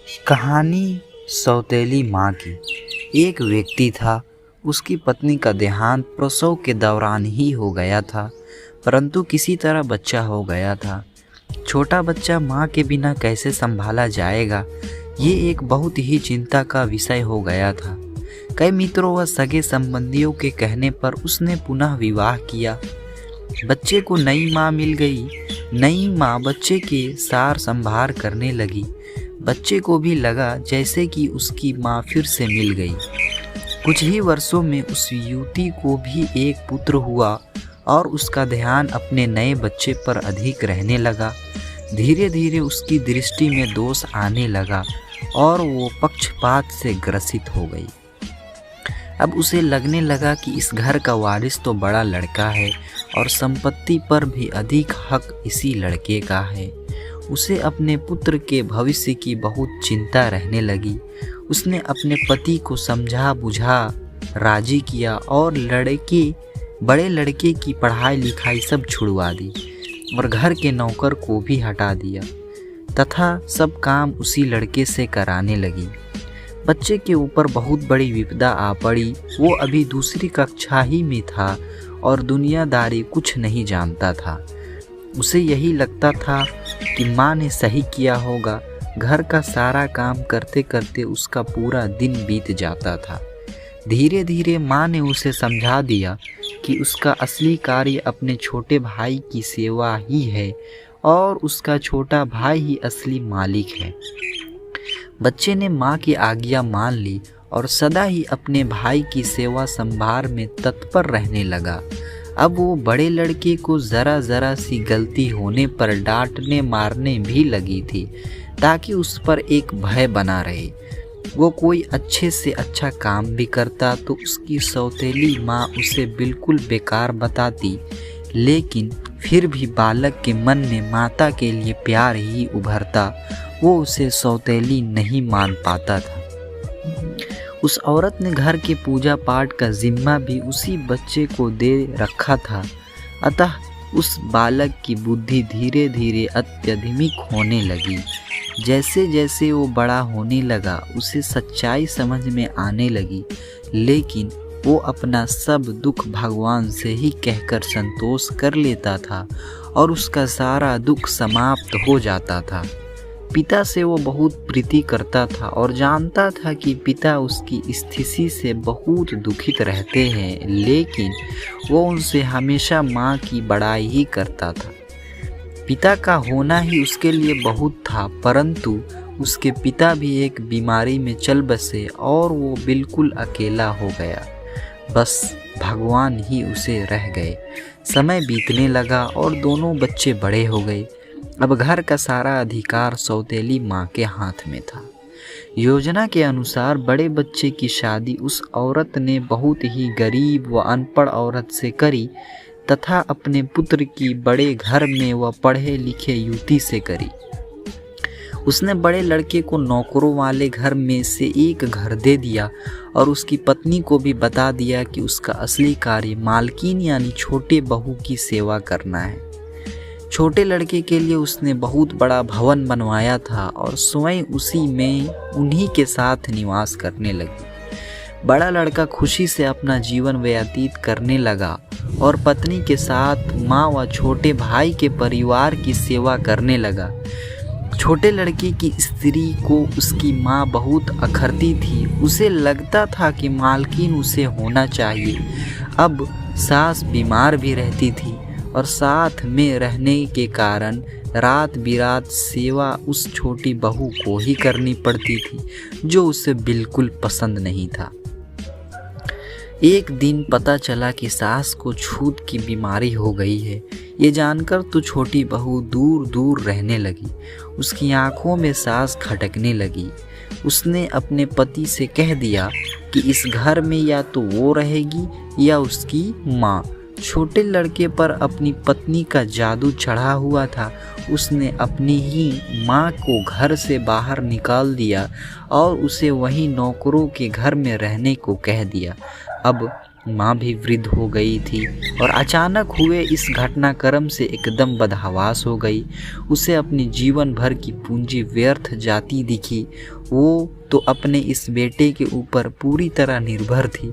कहानी सौतेली माँ की। एक व्यक्ति था, उसकी पत्नी का देहांत प्रसव के दौरान ही हो गया था, परंतु किसी तरह बच्चा हो गया था। छोटा बच्चा माँ के बिना कैसे संभाला जाएगा, ये एक बहुत ही चिंता का विषय हो गया था। कई मित्रों व सगे संबंधियों के कहने पर उसने पुनः विवाह किया। बच्चे को नई माँ मिल गई। नई माँ बच्चे के सार संभार करने लगी। बच्चे को भी लगा जैसे कि उसकी माँ फिर से मिल गई। कुछ ही वर्षों में उस युवती को भी एक पुत्र हुआ और उसका ध्यान अपने नए बच्चे पर अधिक रहने लगा। धीरे धीरे उसकी दृष्टि में दोष आने लगा और वो पक्षपात से ग्रसित हो गई। अब उसे लगने लगा कि इस घर का वारिस तो बड़ा लड़का है और संपत्ति पर भी अधिक हक इसी लड़के का है। उसे अपने पुत्र के भविष्य की बहुत चिंता रहने लगी। उसने अपने पति को समझा बुझा राजी किया और बड़े लड़के की पढ़ाई लिखाई सब छुड़वा दी और घर के नौकर को भी हटा दिया तथा सब काम उसी लड़के से कराने लगी। बच्चे के ऊपर बहुत बड़ी विपदा आ पड़ी। वो अभी दूसरी कक्षा ही में था और दुनियादारी कुछ नहीं जानता था। उसे यही लगता था कि माँ ने सही किया होगा। घर का सारा काम करते करते उसका पूरा दिन बीत जाता था। धीरे धीरे माँ ने उसे समझा दिया कि उसका असली कार्य अपने छोटे भाई की सेवा ही है और उसका छोटा भाई ही असली मालिक है। बच्चे ने माँ की आज्ञा मान ली और सदा ही अपने भाई की सेवा संभार में तत्पर रहने लगा। अब वो बड़े लड़के को ज़रा सी गलती होने पर डांटने मारने भी लगी थी ताकि उस पर एक भय बना रहे। वो कोई अच्छे से अच्छा काम भी करता तो उसकी सौतेली माँ उसे बिल्कुल बेकार बताती, लेकिन फिर भी बालक के मन में माता के लिए प्यार ही उभरता। वो उसे सौतेली नहीं मान पाता था। उस औरत ने घर के पूजा पाठ का जिम्मा भी उसी बच्चे को दे रखा था। अतः उस बालक की बुद्धि धीरे धीरे अत्यधिक होने लगी। जैसे जैसे वो बड़ा होने लगा उसे सच्चाई समझ में आने लगी, लेकिन वो अपना सब दुख भगवान से ही कहकर संतोष कर लेता था और उसका सारा दुख समाप्त हो जाता था। पिता से वो बहुत प्रीति करता था और जानता था कि पिता उसकी स्थिति से बहुत दुखित रहते हैं, लेकिन वो उनसे हमेशा माँ की बड़ाई ही करता था। पिता का होना ही उसके लिए बहुत था, परंतु उसके पिता भी एक बीमारी में चल बसे और वो बिल्कुल अकेला हो गया। बस भगवान ही उसे रह गए। समय बीतने लगा और दोनों बच्चे बड़े हो गए। अब घर का सारा अधिकार सौतेली माँ के हाथ में था। योजना के अनुसार बड़े बच्चे की शादी उस औरत ने बहुत ही गरीब व अनपढ़ औरत से करी तथा अपने पुत्र की बड़े घर में व पढ़े लिखे युवती से करी। उसने बड़े लड़के को नौकरों वाले घर में से एक घर दे दिया और उसकी पत्नी को भी बता दिया कि उसका असली कार्य मालकिन यानी छोटे बहू की सेवा करना है। छोटे लड़के के लिए उसने बहुत बड़ा भवन बनवाया था और स्वयं उसी में उन्हीं के साथ निवास करने लगी। बड़ा लड़का खुशी से अपना जीवन व्यतीत करने लगा और पत्नी के साथ माँ व छोटे भाई के परिवार की सेवा करने लगा। छोटे लड़के की स्त्री को उसकी माँ बहुत अखरती थी। उसे लगता था कि मालकिन उसे होना चाहिए। अब सास बीमार भी रहती थी और साथ में रहने के कारण रात बिरात सेवा उस छोटी बहू को ही करनी पड़ती थी, जो उसे बिल्कुल पसंद नहीं था। एक दिन पता चला कि सास को छूत की बीमारी हो गई है। ये जानकर तो छोटी बहू दूर दूर रहने लगी। उसकी आंखों में सांस खटकने लगी। उसने अपने पति से कह दिया कि इस घर में या तो वो रहेगी या उसकी माँ। छोटे लड़के पर अपनी पत्नी का जादू चढ़ा हुआ था। उसने अपनी ही माँ को घर से बाहर निकाल दिया और उसे वहीं नौकरों के घर में रहने को कह दिया। अब माँ भी वृद्ध हो गई थी और अचानक हुए इस घटनाक्रम से एकदम बदहवास हो गई। उसे अपनी जीवन भर की पूंजी व्यर्थ जाती दिखी। वो तो अपने इस बेटे के ऊपर पूरी तरह निर्भर थी।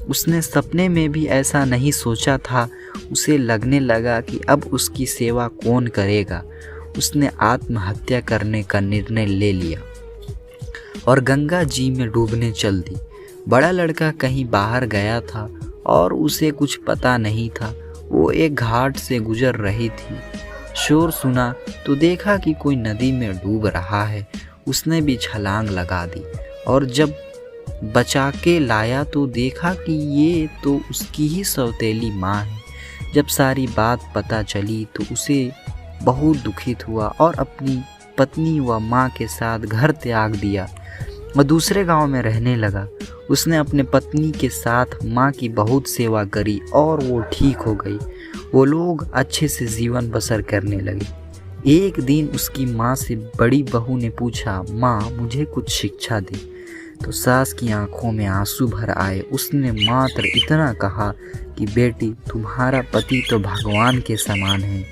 उसने सपने में भी ऐसा नहीं सोचा था। उसे लगने लगा कि अब उसकी सेवा कौन करेगा। उसने आत्महत्या करने का निर्णय ले लिया और गंगा जी में डूबने चल दी। बड़ा लड़का कहीं बाहर गया था और उसे कुछ पता नहीं था। वो एक घाट से गुजर रही थी। शोर सुना तो देखा कि कोई नदी में डूब रहा है। उसने भी छलांग लगा दी और जब बचा के लाया तो देखा कि ये तो उसकी ही सौतेली माँ है। जब सारी बात पता चली तो उसे बहुत दुखित हुआ और अपनी पत्नी व माँ के साथ घर त्याग दिया और दूसरे गांव में रहने लगा। उसने अपने पत्नी के साथ माँ की बहुत सेवा करी और वो ठीक हो गई। वो लोग अच्छे से जीवन बसर करने लगे। एक दिन उसकी माँ से बड़ी बहू ने पूछा, माँ मुझे कुछ शिक्षा दे। तो सास की आंखों में आंसू भर आए। उसने मात्र इतना कहा कि बेटी, तुम्हारा पति तो भगवान के समान है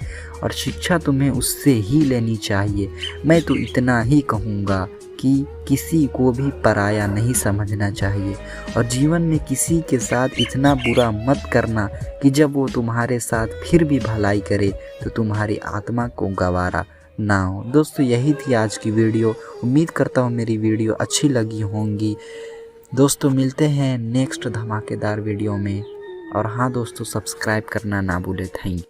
और शिक्षा तुम्हें उससे ही लेनी चाहिए। मैं तो इतना ही कहूँगा कि किसी को भी पराया नहीं समझना चाहिए और जीवन में किसी के साथ इतना बुरा मत करना कि जब वो तुम्हारे साथ फिर भी भलाई करे तो तुम्हारी आत्मा को गवारा ना हो। दोस्तों, यही थी आज की वीडियो। उम्मीद करता हूँ मेरी वीडियो अच्छी लगी होंगी। दोस्तों, मिलते हैं नेक्स्ट धमाकेदार वीडियो में। और हाँ दोस्तों, सब्सक्राइब करना ना भूले। Thank you.